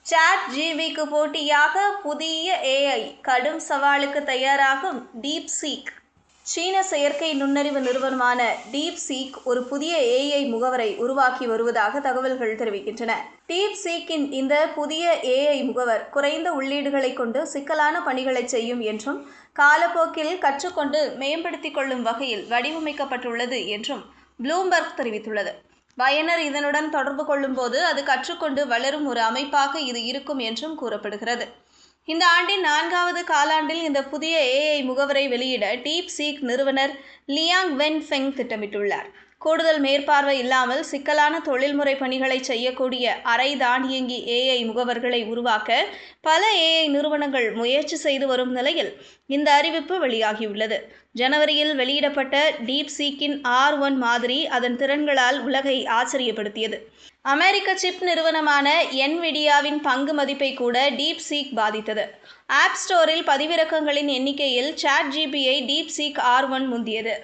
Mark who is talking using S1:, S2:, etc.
S1: Chat ஜிபிக்கு போட்டியாக புதிய AI கடும் சவாலுக்கு தயாராகும் டீப்சீக். சீன செயற்கை நுண்ணறிவு நிறுவனமான டீப்சீக் ஒரு புதிய ஏஐ முகவரை உருவாக்கி வருவதாக தகவல்கள் தெரிவிக்கின்றன. டீப்சீக்கின் இந்த புதிய ஏஐ முகவர் குறைந்த உள்ளீடுகளை கொண்டு சிக்கலான பணிகளை செய்யும் என்றும், காலப்போக்கில் கற்றுக்கொண்டு மேம்படுத்திக் கொள்ளும் வகையில் வடிவமைக்கப்பட்டுள்ளது என்றும் ப்ளூம்பர்க் தெரிவித்துள்ளது. பயனர் இதனுடன் தொடர்பு கொள்ளும்போது அது கற்றுக்கொண்டு வளரும் ஒரு அமைப்பாக இது இருக்கும் என்றும் கூறப்படுகிறது. இந்த ஆண்டின் 4வது காலாண்டில் இந்த புதிய ஏஐ முகவரை வெளியிட டீப்சீக் நிறுவனர் லியாங் வென்ஃபெங் திட்டமிட்டுள்ளார். கூடுதல் மேற்பார்வை இல்லாமல் சிக்கலான தொழில்முறை பணிகளை செய்யக்கூடிய அரை தானியங்கி ஏஐ முகவர்களை உருவாக்க பல ஏஐ நிறுவனங்கள் முயற்சி செய்து வரும் நிலையில் இந்த அறிவிப்பு வெளியாகியுள்ளது. ஜனவரியில் வெளியிடப்பட்ட டீப்சீக்கின் R1 மாதிரி அதன் திறன்களால் உலகை ஆச்சரியப்படுத்தியது. அமெரிக்க சிப் நிறுவனமான என்விடியாவின் பங்கு மதிப்பை கூட டீப்சீக் பாதித்தது. ஆப் ஸ்டோரில் பதிவிறக்கங்களின் எண்ணிக்கையில் சாட் ஜிபியை டீப்சீக் R1 முந்தியது.